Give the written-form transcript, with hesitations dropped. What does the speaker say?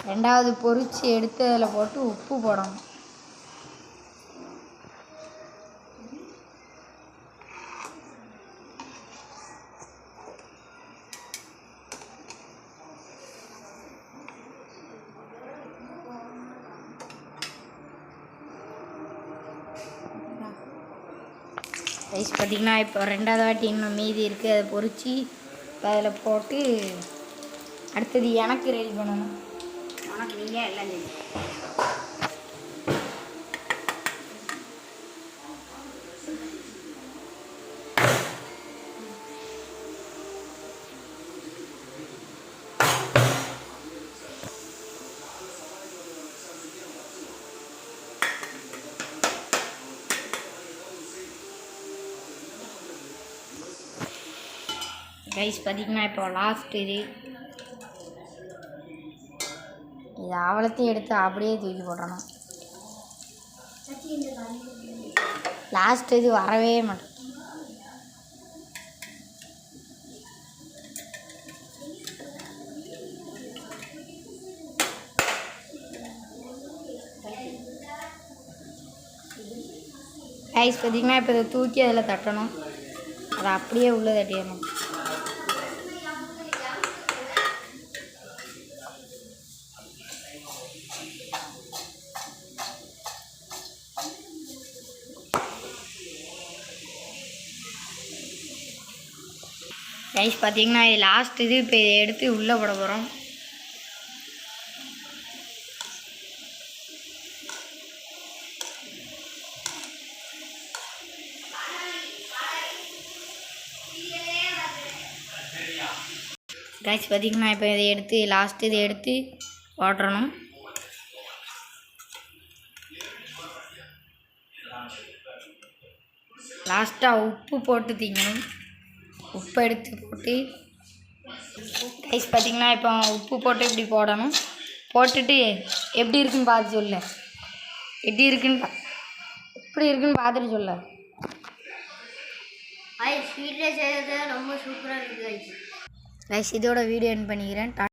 ரெண்டாவது பொரிச்சு எடுத்து அதில் போட்டு உப்பு போடணும். ரைஸ் பார்த்திங்கன்னா இப்போ ரெண்டாவது வாட்டி இன்னும் மீதி இருக்குது, அதை பொரித்து அதில் போட்டு அடுத்தது எனக்கு ரெடி பண்ணணும். உனக்கு நீங்கள் எல்லாம் செஞ்சு ரைஸ் பார்த்திங்கன்னா இப்போ லாஸ்ட் இது அவ்வளோத்தையும் எடுத்து அப்படியே தூக்கி போடணும். லாஸ்ட் இது வரவே மாட்டேன். ரைஸ் பார்த்திங்கன்னா இப்போ இதை தூக்கி அதில் தட்டணும், அதை அப்படியே உள்ளே தட்டிடணும். ரைஸ் பார்த்திங்கன்னா இது லாஸ்ட் இது இப்போ இதை எடுத்து உள்ளே போட போகிறோம். ரைஸ் பார்த்திங்கன்னா இப்போ இதை எடுத்து லாஸ்ட் இதை எடுத்து போட்டுறணும். லாஸ்ட்டாக உப்பு போட்டு திங்கணும். உப்பு எடுத்து போட்டு ரைஸ் பார்த்திங்கன்னா இப்போ உப்பு போட்டு இப்படி போடணும். போட்டுட்டு எப்படி இருக்குன்னு பார்த்து சொல்ல, எப்படி இருக்குன்னு பார்த்துட்டு சொல்ல. ரைஸ் வீட்டில் செய்கிறது ரொம்ப சூப்பராக இருக்குது. ரைஸ் இதோட வீடியோ எண்ட் பண்ணிக்கிறேன்.